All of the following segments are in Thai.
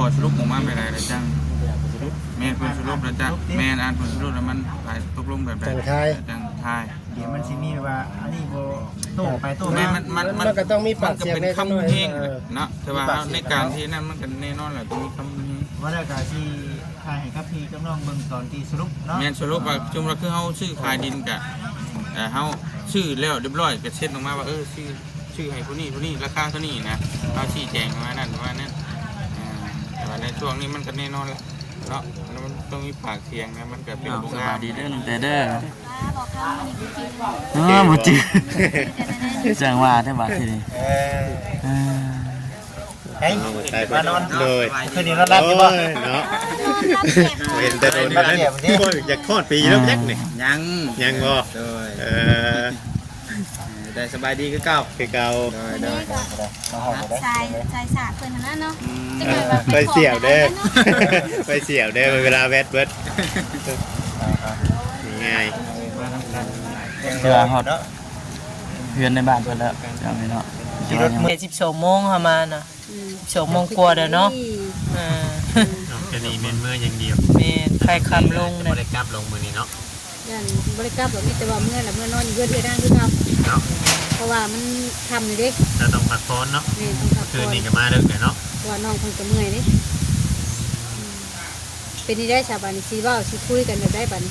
อสรุปออกมาไปไหนแล้วจังแม่นคนสรุปแล้วจังแม่นอ่านคนสรุปแล้วมันไปตกลงแบบใดจังทาย เดี๋ยวมันสิมีว่าอันนี้บ่โต้ไปโต้ แม่ มา มัน ก็ต้องมีปาก ก็ เสียง เป็น ใน คำเพลงเนาะแต่ว่าในการที่นั่นมันก็แน่นอนแหละต้องมีคำเพลง ว่าแล้วก็สิทายให้กับพี่กับน้องเบิ่งตอนที่สรุปเนาะ แม่นสรุปว่าจุ่มเราคือเฮาซื้อขายดินกะเฮาซื้อแล้วเรียบร้อยก็เช็ดออกมาว่าชื่อให้ผู้นี้ราคาเท่านี้นะเอาชี้แจงมานั่นว่านั่นแต่ว่าในช่วงนี้มันก็แน่นอนแล้วเนาะมันต้องมีปากเสียงนะมันก็เป็นสวัสดีเด้อน้องแต่เด้อบ่จื้อจังว่าได้บาดทีนี้ เฮ้ยมานอนเลยคืนนี้นอนรับอยู่บ่เนาะ เห็นแต่โดนนั้นอยากทอดปีแล้วยักษ์นี่ ยังบ่ได้สบายดีคือเก่า ได้ ชายสาเพื่อนนั่นเนาะ ไปเสี่ยวเด้อไปเสี่ยวเด้อเวลาแวดเบิดง่าย เพื่อฮอดเพื่อนในบ้านเพิ่นแล้วจังได๋เนาะ ขี่รถมื้อ 12 โมงประมาณน่ะ12 โมงกว่าเด้อเนาะแค่นี้แม่นมื้ออย่างเดียว แม่นใครคำลง บ่ น่ะ ได้กลับลงมื้อนี้เนาะ ยันบริกรรมแบบนี้แต่ว่าเมื่อนอนอยู่เพื่อนได้คือเขา เนาะ เพราะว่ามันทำอยู่ดิ เราต้องพักผ่อนเนาะ นี่ต้องพัก คื ผ่ น อน นี้ก็มาเด้อเนาะ ว่าน้องคนก็เมื่อยนี่เป็นนี่ได้ชาวบ้านซีว่าซีคุยกันแบบได้บัด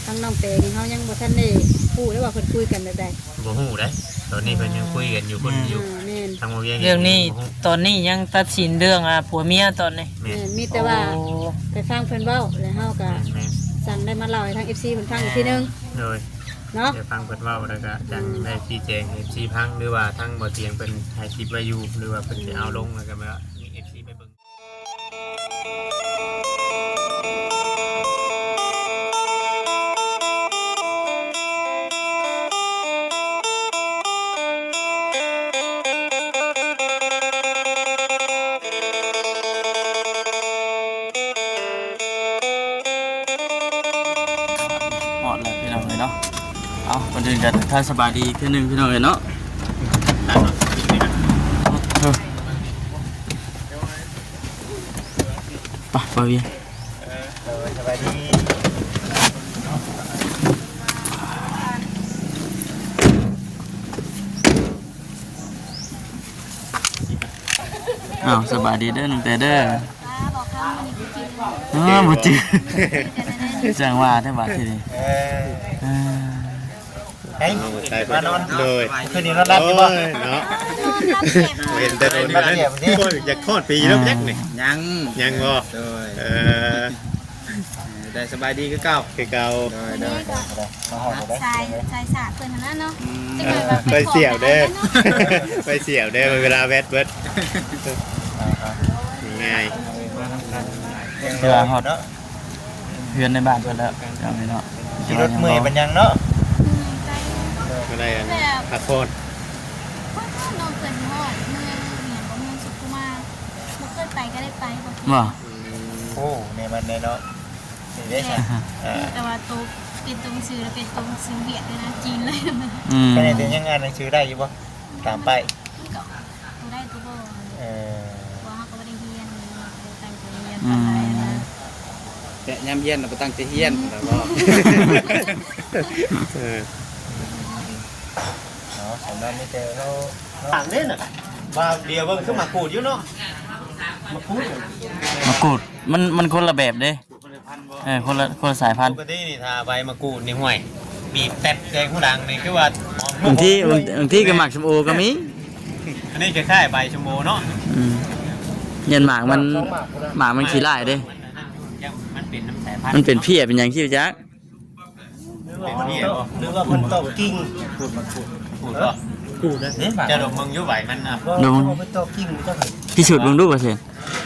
ทั้งน้องเตนี่เขายังบ่ทันได้พูดได้ว่าเพิ่นคุยกันแบบใด บ่ฮู้เด้ตอนนี้เพิ่นยังคุยกันอยู่คนอยู่ แม่น ทางบ่เวียง เรื่องนี้ตอนนี้ยังตัดสินเรื่องผัวเมียตอนนี้ แม่นมีแต่ว่าไปฟังเพิ่นเว้าแล้วเฮาก็สั่งได้มาเล่าให้ทาง FC เพิ่นฟังอีกทีนึง โดย เนาะ เดี๋ยวฟังเพิ่นเว้าแล้วก็จังได้ชี้แจง FC พังหรือว่าทั้งบ่เตียงเพิ่นถ่ายคลิปไว้อยู่หรือว่าเพิ่นสิเอาลงแล้วก็มามี FC ไปเบิ่งหอดแล้วพี่น้องเอ้ยเนาะเอาก่อนอื่นก็ทักทายสบายดีคือนึงพี่น้องเอ้ยเนาะไปเวียง สบายดี สบายดีเด้อน้องแต่เด้อ บอกเขาวันนี้ไปกิน บ่จื้อจังว่าได้บาดทีนี้ เฮ้ยมานอนเลยคืนนี้นอนรับอยู่บ่เนาะ เห็นแต่โดนนั้นอยากทอดปีแล้วยักษ์นี่ ยัง บ่ ได้สบายดีคือเก่า ชายสาเพื่อนนั่นเนาะ ไปเสี่ยวเด้อไปเสี่ยวเด้อเวลาแวดเบิดง่าย เพื่อฮอดเพื่อนในบ้านเพิ่นแล้วจังได๋เนาะ ขี่รถมื้อเป็นยังเนาะ ก็ได้พักผ่อน น้องเกิดฮอดเมืองเนี่ยบ่เมืองสุขุมารบ่เคยไปก็ได้ไปบ่ บ่ โอ้ในมันเนาะนี่ได้ใช่ แต่ว่าโตเป็นตรงซื้อแล้วเป็นตรงซื้อเวียดเลยนะจีนเลยมัน แค่นี้เดี๋ยวยังงานหนังสือได้อยู่บ่ตามไป ก็ตัวได้ตัวบ่ว่าเฮาก็บ่ได้เรียนตั้งใจเรียนปานใดนะ แต่ยามเย็นน่ะบ่ตั้งใจเรียนแล้วบ่ เนาะสำนักไม่เจอเราต่างเนี่ยน่ะว่าเดียวเบิ่งคือมากูดอยู่เนาะมากูด มะกรูดมันคนละแบบเด้คนละสายพันธุ์ ปกตินี่ถ้าใบมะกรูดนี่ห่วยบีบแตดแดงผู้ดังนี่คือว่า บางที่ก็หมักชมโอก็มี อันนี้คล้ายๆใบชมโมเนาะ เย็นหมากมันขี้ลายเด้ มันเป็นน้ำสายพันธุ์ มันเป็นเพี้ยเป็นหยังขี้จัก เป็นพี่ หรือว่าเพิ่นตบกิ้ง พูดก็ กูดนะเนี่ย จะดมมึงยุ่ไหวมันอ่ะ เพิ่นตบกิ้งเจ้าค่ะ พิสูจน์เบิ่งดูว่าซั่น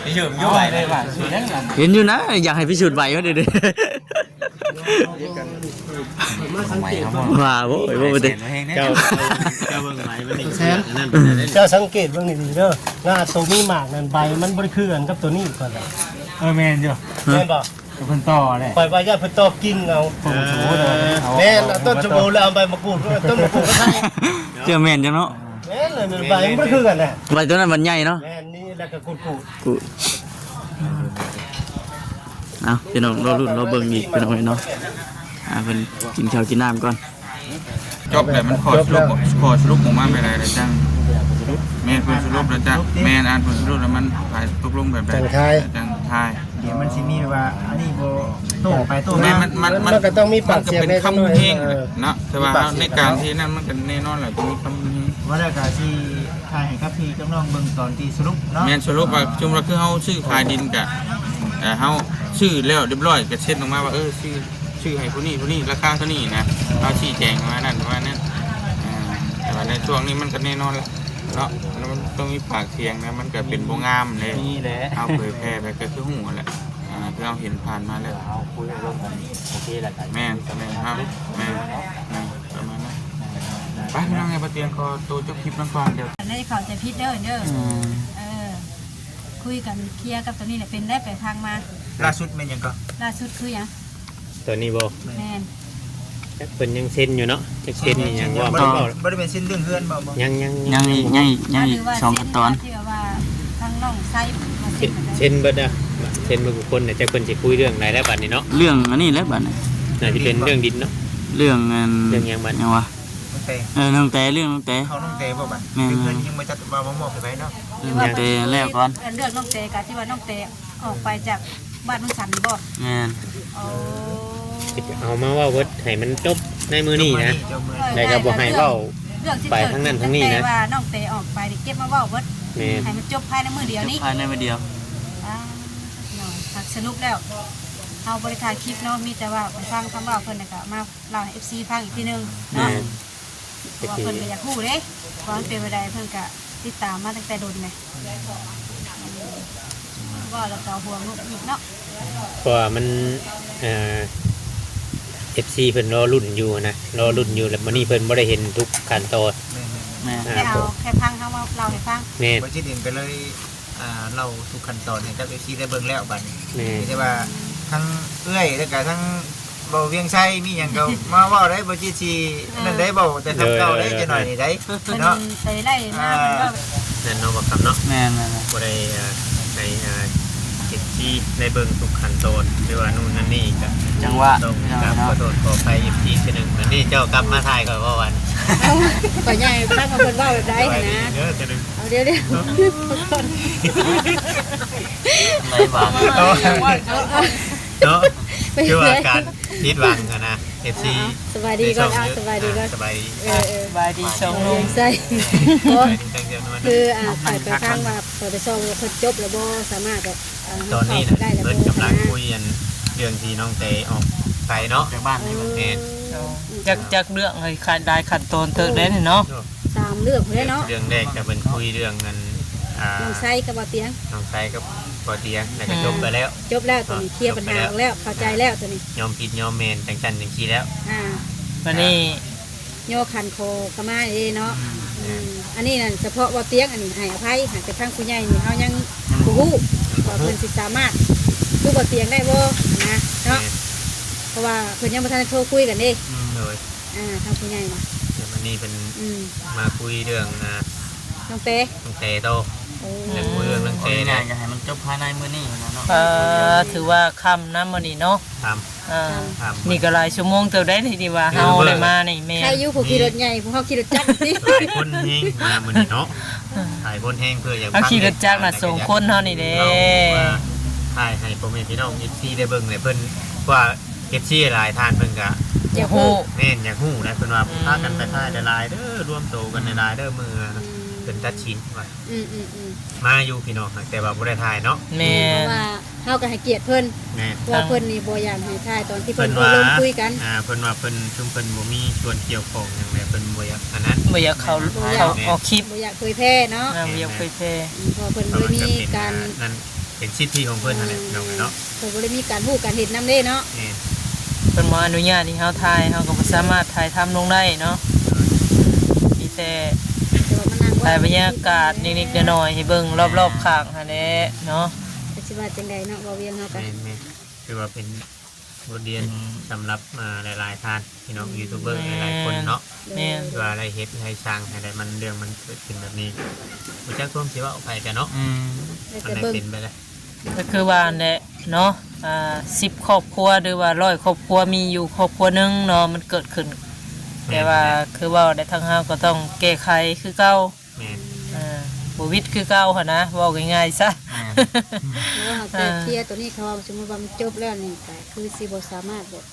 พี่ชื่อมึงยุ่ไหวเลยว่ะ เห็นอยู่นะอยากให้พิสูจน์ไว้ว่าเด้อว่าบ่เด้ เจ้าเบิ่งไหวมันนี่นั่น เจ้าสังเกตเบื้องนี้ดีเด้องาตัวมีหมากนั่นใบมันบ่ได้คือกันกับตัวนี้ก่อนแหละ แม่นอยู่ แม่นบ่ เพิ่นต่อแหละ ปล่อยว่าอย่าเพิ่นตอบกิ้งเอาแม่นเอาต้นชะโบแล้วเอาใบมะกรูดต้นมะกรูดก็ใช่ เจอแม่นจังเนาะ แม่นเลยมันใบมันบ่คือกันแหละ ใบตัวนั้นมันใหญ่เนาะ แม่นนี่แล้วก็กูด กู เอาพี่น้องเราลุ้นเราเบิ่งอีกพี่น้องเนาะเพิ่นกินข้าวกินน้ำก่อน จบแล้วมันขอสรุปออกมาไปได้แล้วจังแม่นเพิ่นสรุปแล้วจังแม่นอ่านเพิ่นสรุปแล้วมันไปตกลงแบบใดจังทาย เดี๋ยวมันสิมีว่าอันนี้บ่โต้ไปโต้ แม่ มา มันก็ต้องมีปากเสียง เป็น ใน คำเพลงเนาะแต่ว่าในการที่นั่นมันก็แน่นอนแหละต้องมีคำเพลง ว่าแล้วก็สิถ่ายให้กับพี่กับน้องเบิ่งตอนที่สรุปเนาะ แม่นสรุปว่าจุ่มเราคือเฮาซื้อขายดินกะเฮาซื้อแล้วเรียบร้อยก็เช็ดออกมาว่าชื่อให้ผู้นี้ราคาเท่านี้นะเฮาชี้แจงมานั่นว่านั่นแต่ว่าในช่วงนี้มันก็แน่นอนแล้วเนาะมันต้องมีปากเสียงนะมันก็เป็นบ่งามเลย นี่แหละ เอาเผยแพร่ไปก็คือหูแหละที่เราเห็นผ่านมาแล้ว เอาคุยร่วมกันโอเคแหละครับ แม่ครับแม่ประมาณนั้นไปพี่น้องไงปะเตียงคอตัวจบคลิปนั่งฟังเดี๋ยว ได้เข้าใจผิดเด้อคุยกันเคลียร์กับตัวนี้แหละเป็นได้ไปทางมา ล่าสุดแม่นหยังก็ ล่าสุดคือหยัง ตัวนี้บ่ แม่น จักเพิ่นยังเซ็นอยู่เนาะจักเซ็นนี่ยังว่า บ่ บ่ ได้เป็นสิ้นเรื่องเฮือนบ่ ยัง ยังอีกสองขั้นตอน ที่ว่าทางน้องไซมาเซ็น เซ็นเบิดอ่ะเซ็นเบิดทุกคนเนี่ยจักเพิ่นสิคุยเรื่องไหนได้บัดนี้เนาะ เรื่องอันนี้แหละบัดนี้ น่าสิเป็นเรื่องดินเนาะ เรื่องเงิน เรื่องหยังบัด ยังวะ น้องเต น้องแต่เรื่องน้องแต่ เขาน้องเตบ่บัดเรื่องเฮือนยังบ่จัดว่ามามอบให้ไผเนาะ เรื่องน้องแต่แล้วก่อน เรื่องน้องเตกะที่ว่าน้องเตออกไปจากบ้านนุ่งสันบ่ แม่น เอามาเว้าเบิดให้มันจบในมื้อนี้นะแล้วก็บ่ให้เว้า ไปทางนั้นทางนี้นะ ว่าน้องเตออกไปเก็บมาเว้าเบิด แม่น ให้มันจบภายในมื้อเดียวนี้ ภายในมื้อเดียว สนุกแล้วเอาบริการคลิปเนาะมีแต่ว่าไปฟังคำว่าเพิ่นน่ะก็มาเล่าให้ FC ฟังอีกทีนึง แม่ เนาะ น ว่าเพิ่นก็อยากฮู้เด้ว่ามันเป็นไปได้เพิ่นก็ติดตามมาตั้งแต่โดนไงว่าแล้วก็ห่วงลูกอีกเนาะ เพราะว่ามันFC เพิ่นรอรุ่นอยู่นะรอรุ่นอยู่แล้วมื้อนี้เพิ่นบ่ได้เห็นทุกขั้นตอน แม่น แค่เอาแค่ฟังเขามาเล่าให้ฟัง แม่น บ่จิตเองก็เลยเล่าทุกขั้นตอนให้กับ FC ได้เบิ่งแล้วบัดนี้ แม่น แต่ว่าทั้งเอื้อยแล้วก็ทั้งเบาเวียงชัยมีหยังก็มาเว้าได้บ่จิตสินั่นได้เบาแต่ทำเก่าได้จะหน่อยนี่ได้ เพิ่น เนาะ ไปไล่มาเพิ่นก็ นั่นเนาะบ่คำเนาะ แม่น บ่ได้ในFC ได้เบิ่งทุกขั้นตอนหรือว่านู่นนั่นนี่ก็ จังหวะ ต้องกราบขอโทษขอไปFC ทีนึงมื้อนี้เจ้ากลับมาถ่ายก่อนว่าวัน ก็ใหญ่ฟังว่าเพิ่นเว้าแบบใดนะ เด้อทีนึง เอาเดี๋ยว ไรบ้าง เนาะคือว่าการนิดหวังอะนะ FC สบายดีก่อนสบายดีก่อน สบายดี บายดีสองลุง ใช่ สบายดีตั้งใจนวล คือไปทางว่าพอไปส่งแล้วเพิ่นจบแล้วบ่สามารถแบบ ตอนนี้นะ ได้แล้ว เพิ่นกำลังคุยกันเรื่องที่น้องเตออกไปเนาะ จากบ้านนี่มัน แม่น จากเรื่องเลยขาดได้ขัดตอนเติร์ดได้เนาะ 3เรื่องพุ่นเนาะ เรื่องแรกก็เป็นคุยเรื่องเงินน้องไซกับบ่เตียง น้องไซกับปอเตียงแล้วก็จบไปแล้ว จบแล้วตัวนี้เคลียร์ปัญหาแล้วเข้าใจแล้วตัวนี้ ยอมผิดยอมเมนจังจันจังขี้แล้ว วันนี้ โยคันโคกมาเด้เนาะอันนี้นั่นเฉพาะบ่เตียงอันนี้ให้อภัยหากแต่ทางผู้ใหญ่นี่เฮายังบ่ฮู้ว่าเพิ่นสิสามารถคือบ่เตียงได้บ่นะเนาะเพราะว่าเพิ่นยังบ่ทันโทรคุยกันเด้ โดย ทางผู้ใหญ่น่ะ เดี๋ยววันนี้เป็น มาคุยเรื่องน้องเต น้องเตโตเรื่องคุยเรื่องน้องเต ง่า เนี่ย ยๆก็ให้มันจบภายในมื้อนี้นะเนาะ ถือว่าคำน้ำมันนี่เนาะ ท นี่ก็หลายชั่วโมงเติร์ดได้ที่ว่าเฮาได้มาในแม่ ใครอยู่ผู้ขี่รถใหญ่ผู้เฮาขี่รถจักรสิ ำหลายคนแห้งมามือนี้เนาะหลายคนแห้งเพื่ออยาก เอาขี่รถจักรน่ะ2คนเท่านี้เด้ ถ่ายให้พ่อแม่พี่น้องเอฟซีได้เบิ่งเลยเพิ่นว่าเอฟซีหลายท่านเพิ่นก็ อย่าฮู้ แม่นอยากฮู้นะเพิ่นว่าพากันไปถ่ายหลายๆเด้อรวมโตกันหลายๆเด้อมือเพิ่นตัดชิ้นว่ามาอยู่พี่น้องแต่ว่าบ่ได้ถ่ายเนาะ แม่ เพราะว่าเฮาก็ให้เกียรติเพิ่น แม่น ว่าเพิ่นนี่บ่อยากให้ทายตอนที่เพิ่ เพิ่ น นว่า ลงคุยกัน เพิ่นว่าเพิ่นชุมเพิ่นบ่มีส่วนเกี่ยวข้องหยังเลยเพิ่นบ่อยากอันนั้น บ่อยากเขาออกคลิป บ่อยากเผยแพร่เนาะ บ่อยากเผยแพร่ เพราะเพิ่นบ่ได้มีการ นั่นเป็นสิทธิของเพิ่นนั่นแหละเนาะ เพิ่นบ่ได้มีการฮู้การเฮ็ดนำเด้เนาะ แม่น เพิ่นบ่อนุญาตให้เฮาถ่ายเฮาก็บ่สามารถถ่ายทำลงได้เนาะมีแต่ แต่ว่ามันนั่ง ถ่ายบรรยากาศนิดๆหน่อยๆให้เบิ่งรอบๆข้างหั่นแหละเนาะ สิว่าจังไดเนาะบ่เวียงเฮาก็ แม่นคือว่าเป็นบทเรียนสำหรับหลายๆท่านพี่น้องยูทูบเบอร์หลายๆคนเนาะ แม่น ว่าอะไรเฮ็ดให้สร้างให้ได้มันเรื่องมันเกิดขึ้นแบบนี้บ่จักความสิว่าออกไปกันเนาะ ได้ มัน แต่ ได้ เบิ่ง เป็นไปแล้ว ก็คือว่าเนี่ยเนาะ10ครอบครัวหรือว่า100ครอบครัวมีอยู่ครอบครัวหนึงเนาะมันเกิดขึ้นแต่ว่าคือว่าได้ทางเฮาก็ต้องแก้ไขคือเก่า แม่น บ่วิดคือเก่าหั่นนะเว้าง่ายๆซะ แล้วเราแต่เคลียร์ตัวนี้เขาสมมติว่ามันจบแล้วนี่ก็คือสิบ่สามารถแบบ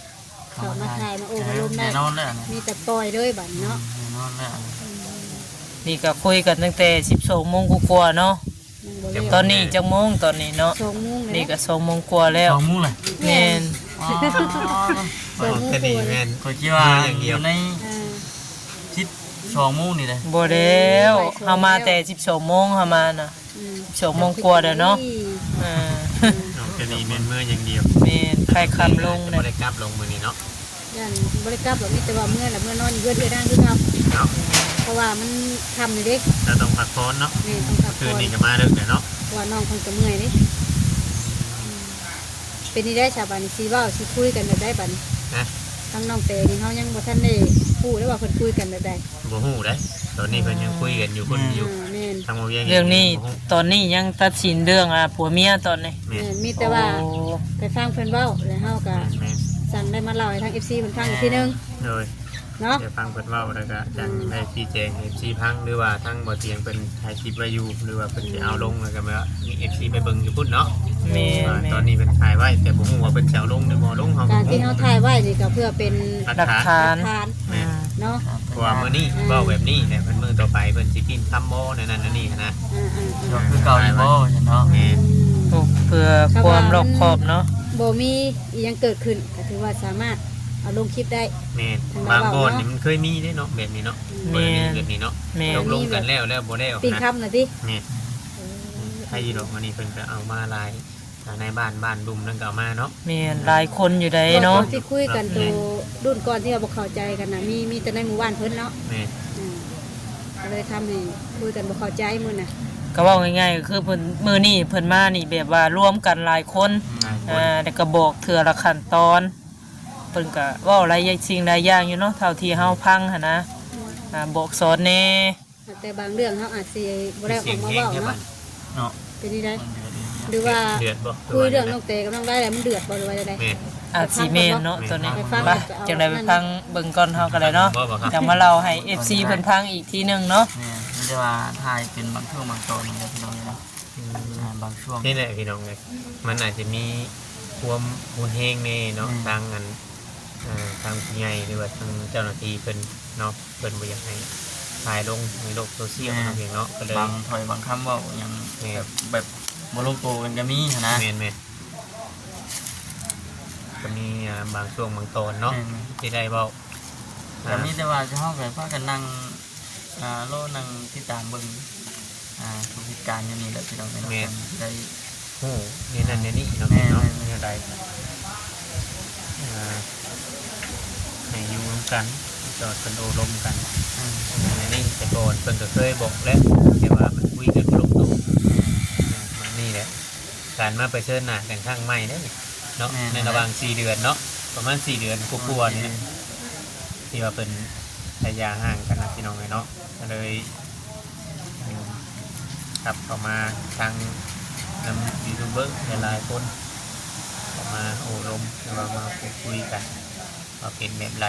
เข้ามาถ่ายมาโอ้มาลมได้ แน่นอนแล้วนะ มีแต่ปล่อยเลยบัดเนาะ แน่นอนแล้ว นี่ก็คุยกันตั้งแต่12โมงกว่าๆเนาะ ยังบ่เร็ว ตอนนี้จังโมงตอนนี้เนาะ 2 โมงเลย นี่ก็2โมงกว่าแล้ว สองมุ้งเลย แม่น ก็ดีแม่น ก็คิดว่า อย่างเดียว ใน อ่า ทิศสองมุ้งนี่เลย บ่แล้วเฮามาแต่12โมงเฮามาน่ะ อืม 12โมงกว่าแล้วเนาะอ่า ก็ดีแม่นเมื่ออย่างเดียว แม่นใครคำลง บ่ เนี่ย ได้กลับลงมื้อนี้เนาะ ย่านบริกรรมแบบนี้แต่ว่าเมื่อละเมื่อนอนอยู่เพื่อนเอื้อด้านคือเรา เนาะ เพราะว่ามันทำอยู่เด็ก เราต้องพักผ่อนเนาะ นี่ต้องพัก คื ผ่ น อน นี้ก็มาเด้อเนาะ เพราะว่าน้องคงจะเมื่อยนี่เป็นนี่ได้ชาวบ้านนี่สิเว้าสิคุยกันแบบได้บัดนี้ นะ ทั้งน้องเตนี่เฮายังบ่ทันได้พูดได้ว่าเพิ่นคุยกันแบบใด บ่ฮู้เด้ตอนนี้เพิ่นยังคุยกันอยู่คนอยู่ แม่น ทางบ่เวียง เรื่องนี้ตอนนี้ยังตัดสินเรื่องผัวเมียตอนนี้ แม่ แม่ น นมีแต่ว่า โอ้ ไปฟังเพิ่นเว้าแล้วเฮาก็ แม่น สั่งได้มาเล่าให้ทาง FC เพิ่นฟังอีกทีนึง โดย เนาะ เดี๋ยวฟังเพิ่นเว้าแล้วก็จังได้ชี้แจง FC พังหรือว่าทั้งบ่เตียงเพิ่นถ่ายคลิปไว้อยู่หรือว่าเพิ่นสิเอาลงแล้วก็มามี FC ไปเบิ่งอยู่พุ่นเนาะ แม่ ว่า แม่ ตอนนี้เพิ่นถ่ายไว้แต่บ่ฮู้ว่าเพิ่นสิเอาลงหรือบ่ลงเฮา การที่เฮาถ่ายไว้นี่ก็เพื่อเป็น หลักฐาน ทาน แม่น เนาะ เพราะว่ามื้อนี้เว้าแบบนี้เนี่ยเพิ่นมื้อต่อไปเพิ่นสิพิมพ์คำบ่นั่นนั่นนี่นะ อ่า คือเก่าอยู่บ่เนาะ แม่น โอ้เพื่อความรอบคอบเนาะ บ่มีอีหยังเกิดขึ้นก็ถือว่าสามารถเอาลงคลิปได้ แม่นบางบ่อนนี่มันเคยมีเด้เนาะแบบนี้เนาะกรณีแบบนี้เนาะ แม่ ลงกันแล้วบ่ได้ออก ปี นะ คำน่ะติ แม่นใครอยู่ดอกวันนี้เพิ่นก็เอามาลายในบ้านดุมนั่นก็เอามาเนาะ แม่นหลายคนอยู่ได้เนาะ ที่คุยกันตัวรุ่นก่อนที่เราบ่เข้าใจกันน่ะมีแต่ในหมู่บ้านเพิ่นเนาะ แม่น อืมก็เลยทำให้คุยกันบ่เข้าใจมื้อน่ะ ก็เว่าง่ายๆก็คือเพิ่นมื้อนี้เพิ่นมานี่แบบว่าร่วมกันหลายคนแล้วก็บอกเทื่อละขั้นตอนเพิ่นก็เว้าหลายสิ่งหลายอย่างอยู่เนาะเท่าที่เฮาพังหั่นนะบอกสอนแน่ แต่บางเรื่องเฮาอาจสิบ่ได้ออกมาเว้าเนาะ เนาะ เป็นนี่ได้หรือว่า เดือดบ่ คุยเรื่องน้องเตกับน้องได้แล้วมันเดือดบ่หรือว่าใด แม่น อาจสิแม่นเนาะตัวนี้ ไปฟัง ไปจังได๋ไปฟังเบิ่งก่อนเฮาก็ได้เนาะ บ่ครับ จังมาเล่าให้ FC เพิ่นฟังอีกทีหนึงเนาะ เนี่ยมันจะว่าทายเป็นบางช่วงบางตอนนี่พี่น้องเนาะบางช่วง นี่แหละพี่น้องเลยมันอาจจะมีความหุนเฮงแน่เนาะทางอันทางผู้ใหญ่หรือว่าทางเจ้าหน้าที่เพิ่นเนาะเพิ่นบ่อยากให้ถ่ายลงในโลกโซเชียลเนาะเพียงเนาะก็เลย บางถอยบางคำเว่ายังแบบโมโลโกกันก็มีนะ แม่นก็มีบางช่วงบางตอนเนาะที่ได้เว้า แต่มีแต่ว่าจะเข้าไปพากันนั่งโลนั่งที่ตามเบิ่งทุกเหตุการณ์อย่างนี้แหละพี่น้องเนาะได้ โอ้นี่นั่นนี่เนาะพี่เนาะนี่ได้ให้อยู่ร่วมกันจอดกันโอลมกันนี่แต่ก่อนเพิ่นก็เคยบอกแล้วแต่ว่ามันคุยกันลงตัวมันนี่แหละการมาไปเชิญหน้ากันข้างใหม่ได้เนาะในระหว่าง4เดือนเนาะประมาณ4เดือนกลัวๆนี่นะที่ว่าเป็นระยะห่างกันนะพี่น้องเนาะก็เลยกลับเข้ามาทางนำยูทูบเบอร์หลายๆคนเข้ามาโอ้ลมแล้วก็มาพูดคุยกันว่าเป็นแบบไร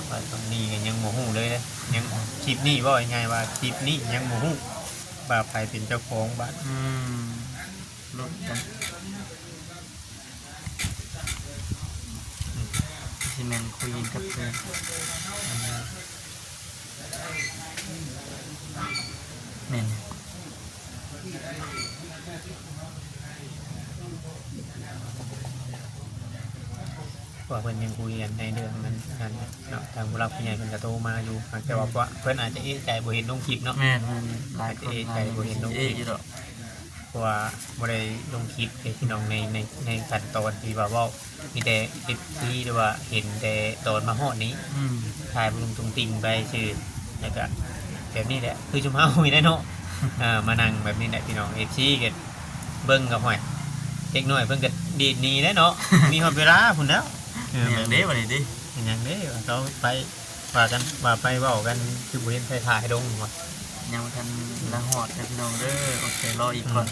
ว่าตรงนี้ยังโมโหเลยนะยังคลิปนี้ว่าง่ายว่าคลิปนี้ยังโมโหบ่าไปเป็นเจ้าของบ้าน รถกันที่แมนคุยกับเพื่อนแมน ว่าเพิ่นยังคุยกันในเรื่องนั้นนั่นเนาะทางผู้รับผู้ใหญ่เพิ่นก็โทรมาอยู่แต่ว่าเพิ่นอาจจะเอะใจบ่เห็นลงคลิปเนาะ แม่หลายคนหลายอยู่ดอก เพราะว่าบ่ได้ลงคลิปให้พี่น้องในขั้นตอนที่ว่าเว้ามีแต่คลิปที่หรือว่าเห็นแต่ตอนมาฮอดนี้ถ่ายบ่ลงตรงติ่งไปชื่อแล้วก็แบบนี้แหละคือชุมเฮามีได้เนาะมานั่งแบบนี้แหละพี่น้อง FC ก็เบิ่งก็ห้อยเด็กน้อยเพิ่นก็ดีดหนีได้เนาะมีฮอดเวลาพุ่นแล้ว อย่างนี้วันนี้ดิ อย่างนี้เราไปว่ากันว่าไปเว้ากันคือบ่เห็นไปถ่ายลงว่า ยังทันละหอดกันพี่น้องเด้อโอเครออีกก่อน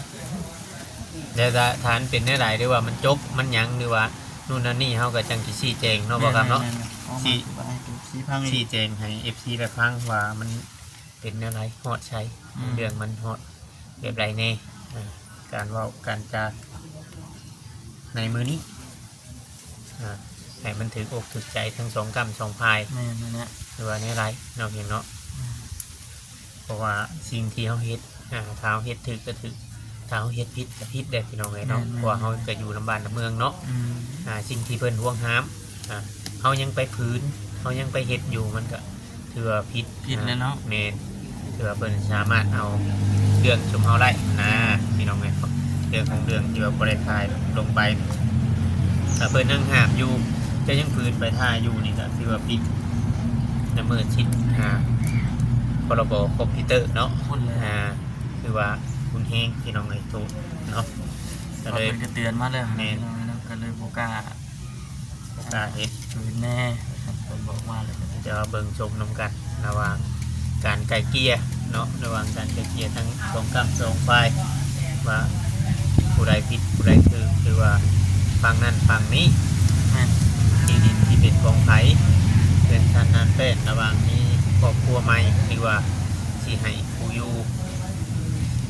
เดี๋ยวจะฐานเป็นได้หลายหรือว่ามันจบมันหยังหรือว่านู่นนั่นนี่เฮาก็จังสิชี้แจงเนาะบ่ครับเนาะ สี่พังอี ชี้ ก แจงให้ FC ได้ฟังว่ามันเป็นอะไรฮอดใช้เรื่องมันฮอดแบบไรแน่การเว้าการจาในมือนี้ให้มันถืออกถือใจทั้งสองกรรมสองพาย แม่นเนี่ย หรือว่าในไรเนาะเห็นเนาะเพราะว่าสิ่งที่เฮาเฮ็ดถ้าเฮาเฮ็ดถือก็ถือถ้าเฮาเฮ็ดผิดก็ผิดเด้อพี่น้องเอ้ยเนาะเพราะว่าเฮาก็อยู่ลำบากลำเมืองเนาะสิ่งที่เพิ่นห่วงห้ามเฮายังไปพื้นเฮายังไปเฮ็ดอยู่มันก็ถือว่าผิด เลยเนาะ แม่นถือว่าเพิ่นสามารถเอาเรื่องชุมเฮาได้นะพี่น้องเอ้ยเรื่องของเรื่องที่ว่าบ่ได้ถ่ายลงไปถ้าเพิ่นนั่งห้ามอยู่จะยังพื้นไปถ่ายอยู่นี่ก็ถือว่าผิดละเมิดสิทธิ์พรบคอมพิวเตอร์เนาะคือว่าคุณเฮงพี่น้องไอ้ตูเนาะก็ ก็ เลย เป็นกระเตือนมาเลยแม่ก็เลยโบกล้า เฮ็ด คืนแน่เป็นบอกว่าเลย จะเบิ่งชมน้ำกันระหว่างการไกลเกลี่ยเนาะระหว่างการไกลเกลี่ยทั้งสองฝั่งสองฝ่ายว่าผู้ใดผิดผู้ใดถูกคือว่าฝั่งนั้นฝั่งนี้ที่ดินที่เป็นของไผเป็นทานนานเป็นระหว่างนี้ครอบครัวใหม่หรือว่าสิให้ผู้อยู่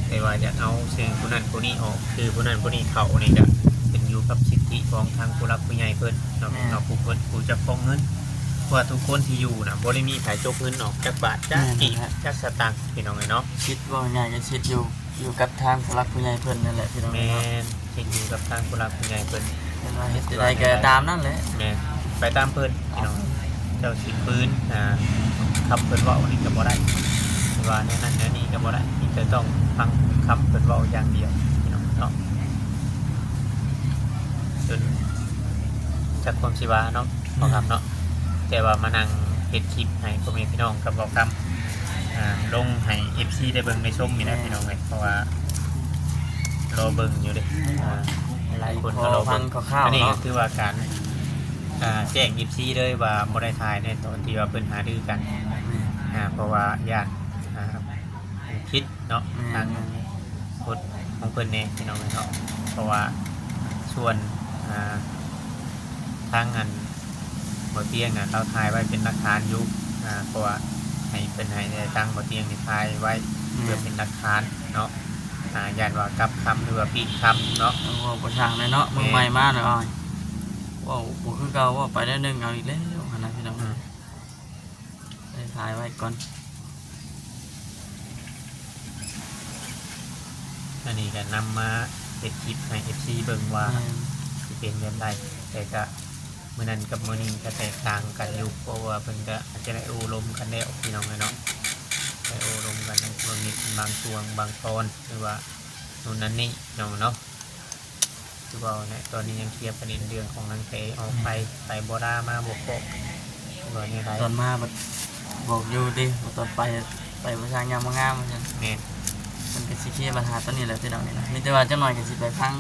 แต่ว่าจะเอาชื่อผู้นั้นผู้นี้ออกคือผู้นั้นผู้นี้เขานี่ก็เป็นอยู่กับสิทธิของทางผู้รับผู้ใหญ่เพิ่นเนาะผู้เพิ่นผู้จะฟ้องเงินว่าทุกคนที่อยู่นะบ่ได้มีไผจกเงินออกจากบาทจากกีบจากสตางค์พี่น้องเนาะ คิดว่าใหญ่จะคิดอยู่กับทางผู้รักผู้ใหญ่เพิ่นนั่นแหละพี่น้อง แม่ เนาะ นคิดอยู่กับทางผู้รับผู้ใหญ่เพิ่น เป็นว่าเฮ็ดได้ก็ตามนั่นแหละ แม่นไปตามเพิ่นพี่น้องเจ้าสิปืนคำเพิ่นเว้านี่ก็บ่ได้ว่าแนวนั้นแนวนี้ก็บ่ได้มีแต่ต้องฟังคำเพิ่นเว้าอย่างเดียวพี่น้องเนาะจนจากความสิว่าเนาะบ่ครับเนาะแต่ว่ามานั่งเฮ็ดคลิปให้พ่อแม่พี่น้องกับบอกคำลงให้ FC ได้เบิ่งได้ชมนี่นะพี่น้องเอ้ยเพราะว่ารอเบิ่งอยู่เด้หลายคนก็รอ ฟั เบิ่ ง ง ข้าว อัน ๆ นี้ก็ เนาะ คือว่าการแจ้งFCเลยว่าบ่ได้ถ่ายในตอนที่ว่าเพิ่นหาดื้อกันเพราะว่าญาติคิดเนาะทางกฎของเพิ่นเนี่ยพี่น้องเนาะเพราะว่าส่วนทางอันบ่เตียงเราถ่ายไว้เป็นหลักฐานอยู่เพราะว่าให้เพิ่นให้ทางบ่เตียงนี่ถ่ายไว้เพื่อเป็นหลักฐานเนาะญาติว่ากลับคำหรือว่าปีกคำเนาะ ว่าบ่ช่างเลยเนาะมือใหม่มาหน่อยว่าบ่คือเก่าว่าไปได้นึงเอาอีกแล้วหั่นนะพี่น้องได้ถ่ายไว้ก่อน อันนี้ก็นำมาเฮ็ดคลิปให้ FC เบิ่งว่าสิเป็นแบบใดแต่ก็มื้อนั้นกับมื้อนี้ก็แตกต่างกันอยู่เพราะว่าเพิ่นก็อาจจะได้อบรมกันแล้วพี่น้องเนาะได้อบรมกันในส่วนนี้บางช่วงบางตอนหรือว่านู่นนั่นนี่น้องเนาะคือว่าเนี่ยตอนนี้ยังเคลียร์ประเด็นเรื่องของนางเตออกไปบ่ได้มาบ่ครบว่าในไร ตอนมาบอกอยู่ดิตอนไปประชางามงามเหมือนกัน แม่น มันก็สิเคลียร์ปัญหาตอนนี้แหละพี่น้องนี่นะมีแต่ว่าจังหน่อยก็สิไปฟัง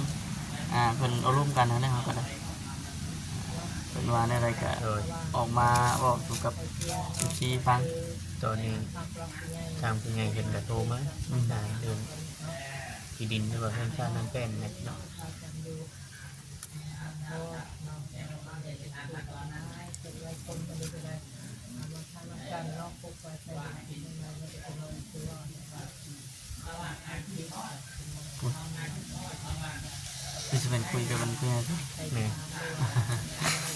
เพิ่นเอาร่วมกันนะเขาก็ได้เพิ่นว่าในอะไรก็ โดย ออกมาบอกอยู่กับพี่ฟัง ตอนนี้ทางผู้ใหญ่เพิ่นก็โทรมาเรื่องที่ดินหรือว่าเรื่องชาตินั้นเป็นเนาะ คือจะเป็นคุยกับมันเพื่อน แม่น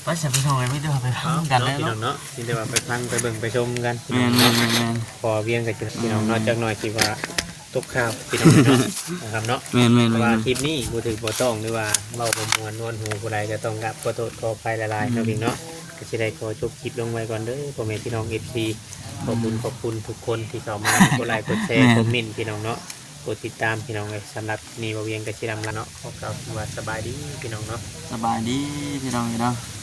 ว่าฉันไปทำอะไรไม่ได้ไปฟังกันแล้ว พี่น้องเนาะที่ได้ว่าไปฟังไปเบิ่งไปชมกัน แมน พอเวียงกับพี่น้องเนาะจักหน่อยคิดว่าตกข่าวพี่น้องเนาะนะครับเนาะ แมน ว่าคลิปนี้บ่ถือบ่ต้องหรือว่าเว้าบ่ม่วนนวลหูผู้ใดก็ต้องรับขอโทษขออภัยหลายๆเนาะพี่เนาะก็สิได้ขอจบคลิปลงไว้ก่อนเด้อพ่อแม่พี่น้อง FC ขอบคุณทุกคนที่เข้ามากดไลค์กดแชร์คอมเมนต์พี่น้องเนาะกดติดตามพี่น้องเลยสำหรับนี่บ่เวียงกับสิดำละเนาะขอกล่าวว่าสบายดีพี่น้องเนาะ สบายดีพี่น้องเนาะ โ